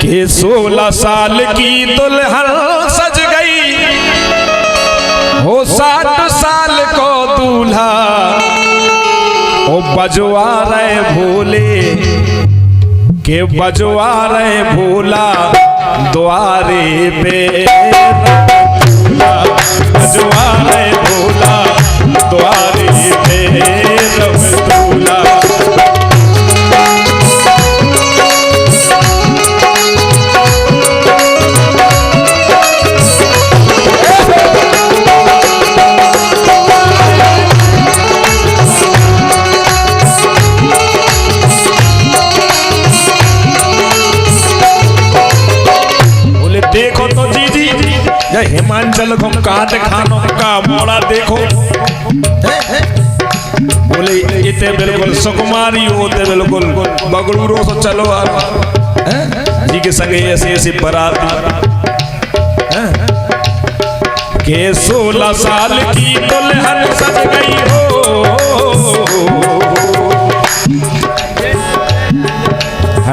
कि 16 साल की दुल्हन सज गई हो 60 साल को दूल्हा ओ बजवा रहे भोले के बजवा रहे भोला द्वारे पे बजवा रहे भोला द्वारे पे दूल्हा। देखो तो जी हिमाचल को काट खानों का मोड़ा देखो बोले इतने बिल्कुल सुकुमारी होते बिल्कुल बगड़ूरों से चलो आप जी के संगे ऐसे ऐसे बराती के 16 साल की दुल्हन सज गई हो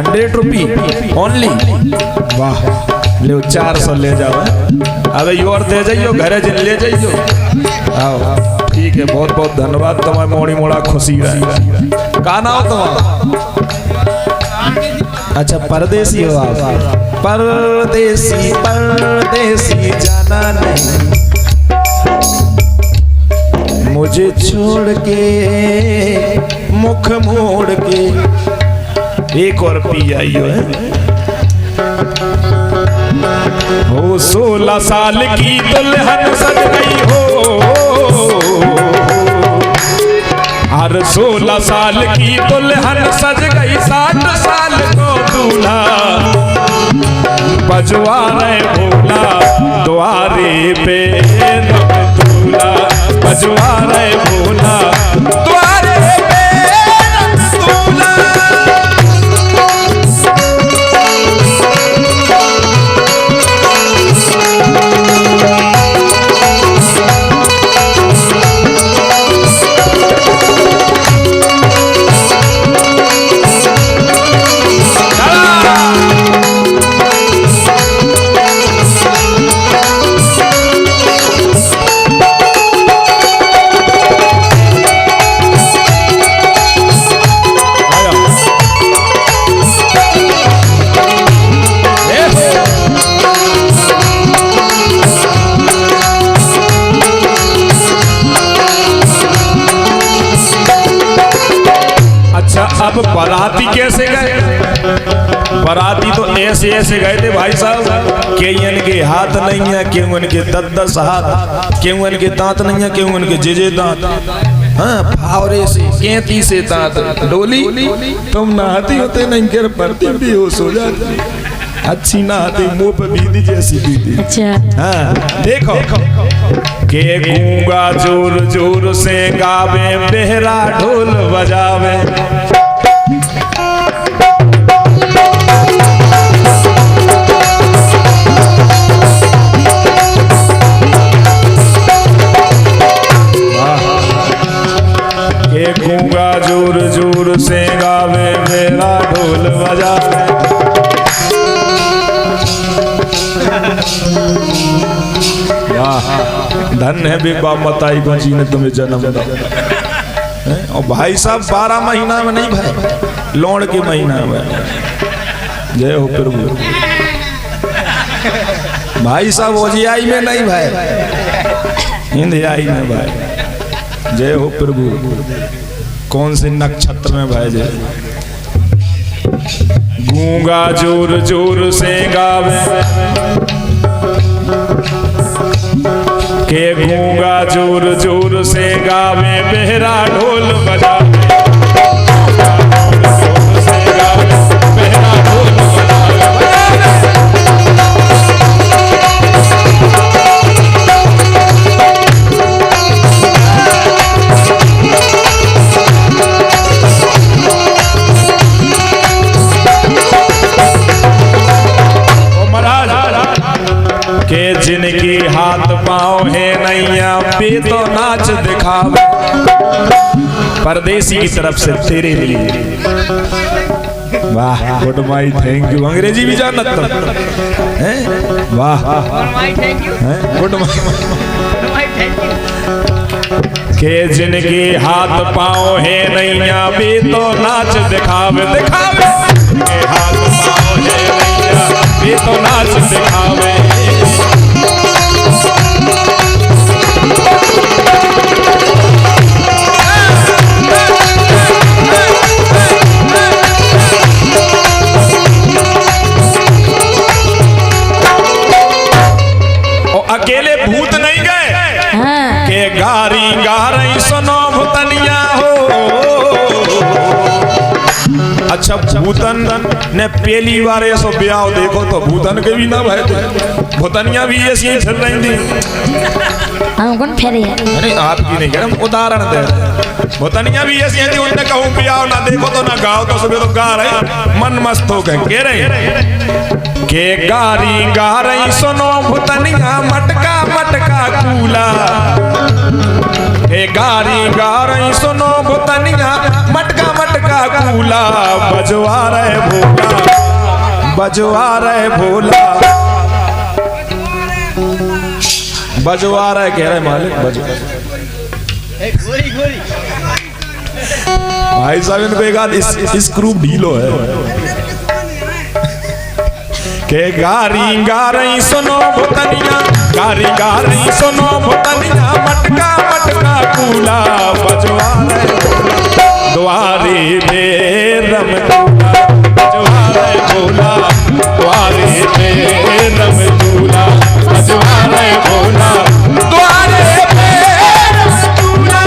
100 रुपये ओनली। वाह ले 400 ले जाओ अबे योर दे जाइयो घरे जिन ले जाइयो आओ ठीक है। बहुत बहुत धन्यवाद तुम्हारे मोड़ी मोड़ा खुशी रहे का ना हो तुम्हारा। अच्छा परदेसी हो आप परदेसी परदेसी जाना नहीं मुझे छोड़ के मुख मोड़ के। एक और पी आइयो है हो 16 साल की दुल्हन सज गई हो हर 16 साल की दुल्हन सज गई 60 साल को दूल्हा बजवा रहे भोला द्वारे पे दूल्हा बजवा रहे भोला द्वारे पे दूल्हा। अब बाराती कैसे गए? बाराती तो ऐसे ऐसे गए थे भाई साहब के इनके हाथ नहीं है क्यों इनके 10-10 हाथ क्यों इनके दांत नहीं है क्यों इनके जेजे दांत हाँ फावरे से कैंती से दांत डोली तुम नहाती होते नहीं कर पड़ती भी हो सो जाती अच्छी नहाती मुंह पे बीदी जैसी बीदी। अच्छा हाँ देखो के गूंगा जोर जोर से गावे बेहरा ढोल बजावे गूंगा जोर जोर से गावे मेरा ढोल बजावे। धन है बेबा मताई बची ने तुम्हें जन्म दिया और भाई साहब 12 महीना में नहीं भाई लौड़ के महीना में जय हो प्रभु भाई साहब ओजियाई में नहीं भाई हिंदियाई में भाई जय हो प्रभु। कौन से नक्षत्र में भाई जय गूंगा जोर जोर से गावे के गूंगा जोर जोर से गावे बेहरा ढोल बजावे जोर से गावे बेहरा ढोल के जिनकी हाथ पाँव है नैया पे तो नाच दिखावे परदेसी की तरफ से तेरे लिए वाह गुड माई थैंक यू अंग्रेजी भी जानत हैं वाह गुड माई थैंक यू के जिनके हाथ पाँव है नैया भी तो नाच दिखावे दिखावे के हाथ पाँव है नैया भी तो नाच दिखावे अकेले भूत नहीं गए के गारी गारई सुनो भूतनिया हो। अच्छा भूतन ने पहली बार ऐसो ब्याह देखो तो भूतन के भी ना भय थे भूतनिया भी ऐसी ही चल रही थी हम कौन फेरे अरे आपकी नहीं कह रहा उदाहरण दे भूतनिया भी ऐसी थी उनने कहूँ ब्याह ना देखो तो ना गाओ तो सुबह तो गा रहे मन मस्त हो गए कह रहे के गारी गा रही सुनो भूतनिया मटका मटका कूला हे गारी गा रही सुनो भूतनिया मटका मटका कूला बजवा रहे भोला बजवा रहे भोला बजवा रहे कह रहे मालिक बजवा भाई साहब इनको एक आध स्क्रू ढीलो है के गारी गा रही सुनो भूतनिया गारी गा रही सुनो भूतनिया मटका मटका कूला बजवा रहे द्वारे में रम बजवा रहे भोला द्वारे में रम दूला बजवा रहे भोला द्वारे में रम दूला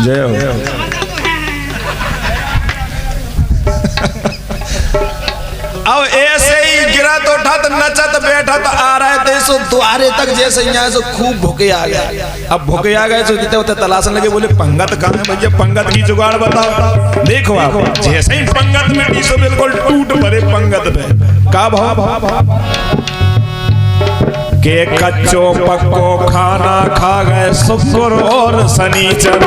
जय हो अब ऐसे ही गिरा तो उठा तो नचत बैठा तो आ रहा है तो सो द्वारे तक जैसे यहाँ से खूब भूखे आ गए अब भूखे आ गए तो जितने होते तलाशने लगे बोले पंगत कहाँ है भैया पंगत की जुगाड़ बताओ देखो आप जैसे ही पंगत में सो बिल्कुल टूट पड़े पंगत में का भाव के कच्चो पक्को खाना खा गए शुक्र और शनिचर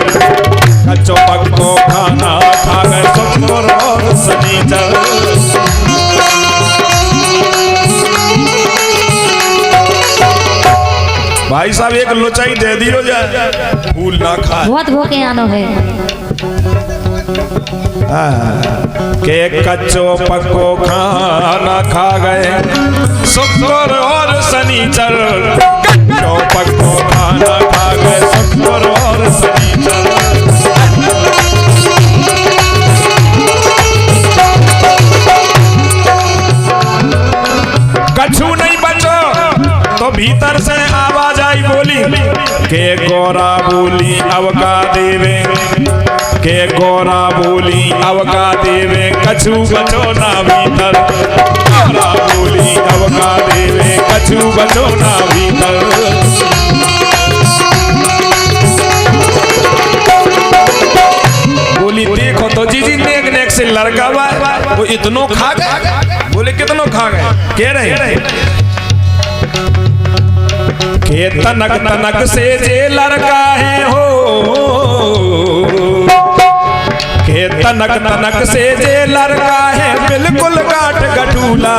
कच्चो पक्को खाना खा गए शुक्र और शनिचर भाई साहब एक लोचाई दे दियो जाए फूल ना खाए बहुत भूखे आनो है के कच्चो पक्को खाना खा गए शुक्र और शनिचर कच्चो पक्को खाना खा गए शुक्र और शनिचर कछु नहीं बचो तो भीतर से आवाज आई बोली के गोरा बोली अवका देवे के गोरा बोली अवका देवे कछु बचो ना भीतर गोरा बोली अवका देवे कछु बचो ना भीतर बोली देखो तो जी नेक नेक से लड़का बा वो इतनो खा गए बोले कितनो खा गए कह रहे के तनक तनक से जे लड़का है हो के तनक तनक से जे लड़का है बिल्कुल गाठ गठूला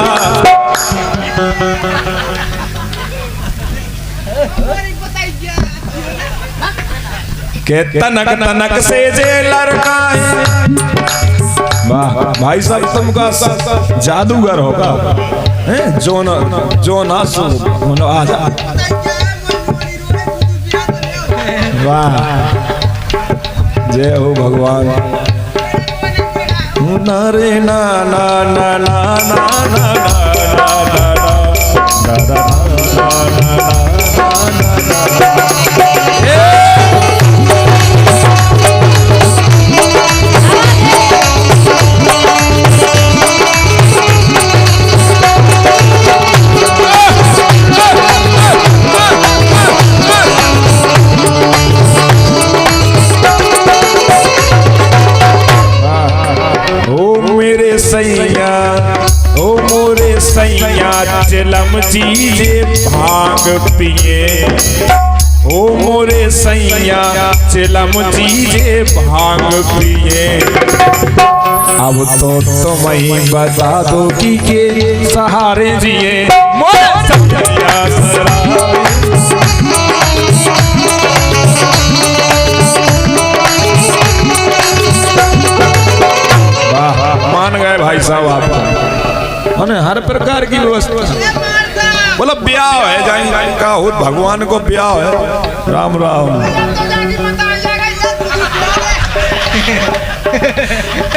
के तनक तनक से जे लड़का है वाह भाई साहब तुमका जादूगर होगा जो ना सो आजा वाह जय हो भगवान नारे ना ना ना ना ना ना ना चीजे भांग पिए ओ मोरे सैया चिलम चीजे भांग पिए। अब तो तुम ही बता दो कि के सहारे जिए मोरे सैया मान गए भाई साहब आप हर प्रकार की व्यवस्था। बोला ब्याह है जाएंगे का हो भगवान को ब्याह है। राम राम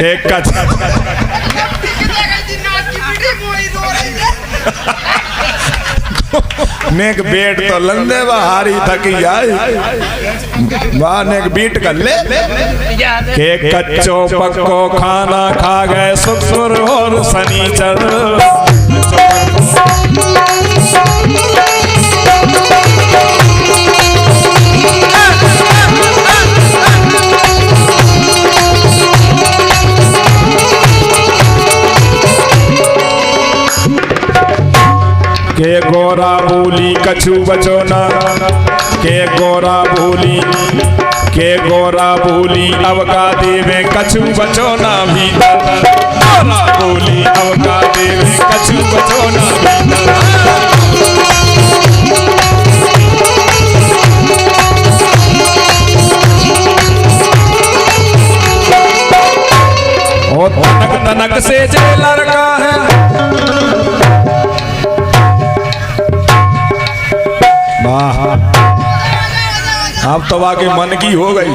एक का नेक बेट तो लंदे बहारी थकी जाए नेक बीट कर ले के कच्चो पक्को खाना खा गए सुर और सनीचर। के गोरा बोली कछु बचोना के गोरा बोली अब का देवे कछु बचोना भीतर गोरा बोली अब का देवे कछु बचोना भीतर। और तनक तनक से जे लड़का है आप तो वाकई मन की हो गई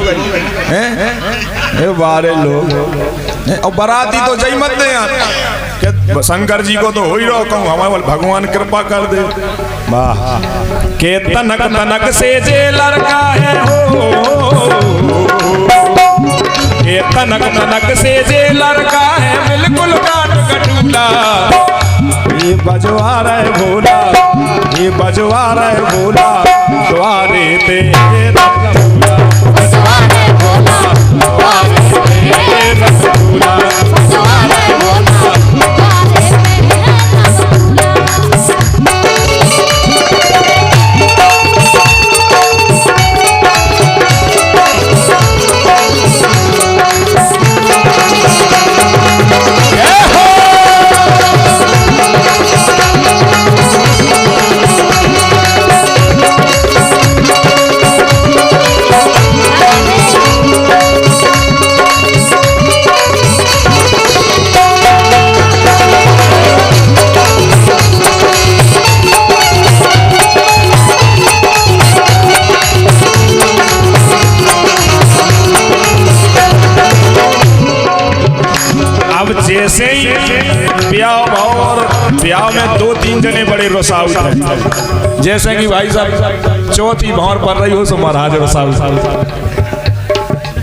हैं बारे लोग और बाराती तो जय मत दे यार शंकर जी को तो हो ही रहो कहूँ हमारे भगवान कृपा कर दे। वाह के तनक तनक से जे लड़का है हो के तनक तनक से जे लड़का है बिल्कुल काट कटूला ये बजवा रहे भोला ये बजवा रहे भोला द्वारे पे जैसे ही ब्याह में 2-3 जने बड़े रोसाऊ थे जैसे कि भाई साहब चौथी भंवर पर रही हो सो महाराज रोसाऊ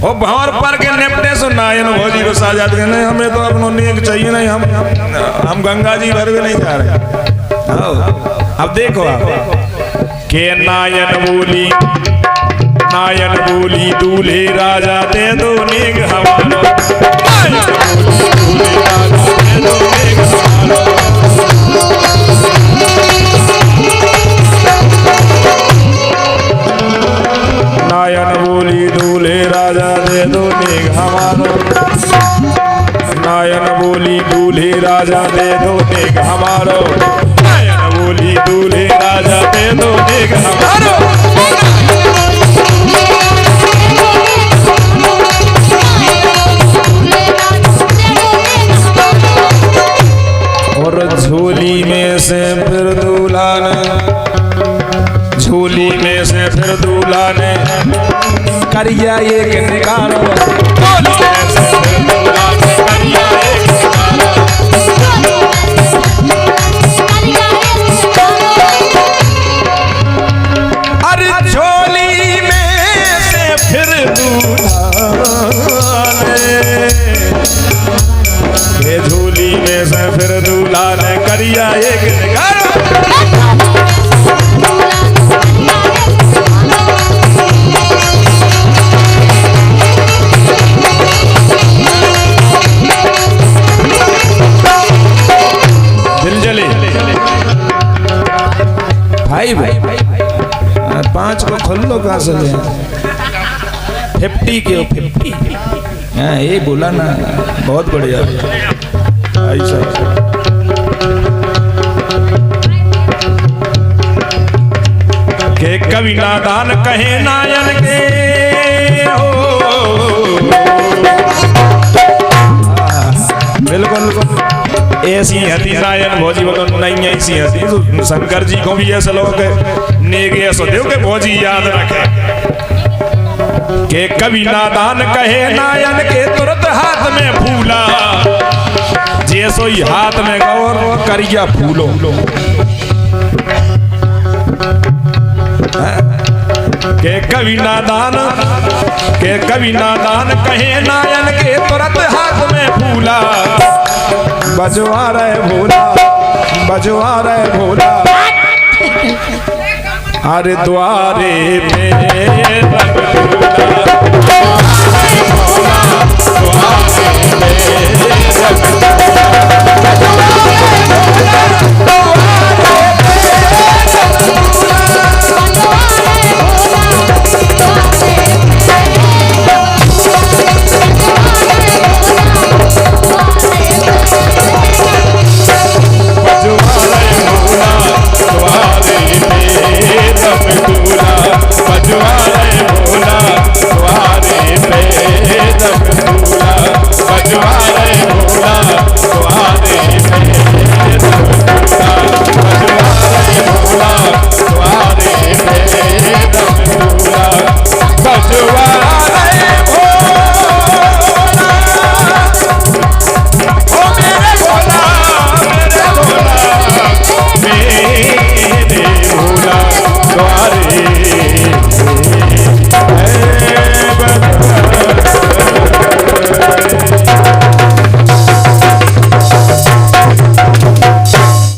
और भंवर पर के निपटे सो नायन भौजी रोसा जाते हैं नहीं हमें तो अपनो नेक चाहिए नहीं हम गंगा जी भर में नहीं जा रहे। अब देखो आप के नायन बोली दूल्हे राजा दे दो नेक हमारो नायन बोली दूल्हे राजा दे दो नेक हमारो नायन बोली दूल्हे राजा दे दो नेक हमारो नायन बोली दूल्हे राजा दे दो नेक हमारो। और झोली में से फिर दूल्हा ने करिया एक निकालो झोली में से फिर दूल्हा ने करिया एक निकालो। अरे झोली में से फिर दूल्हा ने झोली में से फिर दूल्हा ने करिया एक निकालो। 5 को खोल लो कहाँ से ले 50 के 50 हाँ ये बोला ना बहुत बढ़िया ऐसा के कवि नादान कहे नायन के हो बिल्कुल ऐसी हती नायन भौजी बोलो नहीं ऐसी हती शंकर जी को भी ऐसा लोग नेगे ऐसा देव के भौजी याद रखे के कवि नादान कहे नायन के तुरंत हाथ में फूला जैसो ही हाथ में गौर करिया फूलो के कवि नादान कहे नायन के तुरंत हाथ में फूला बजवा रहे भोला अरे द्वारे पे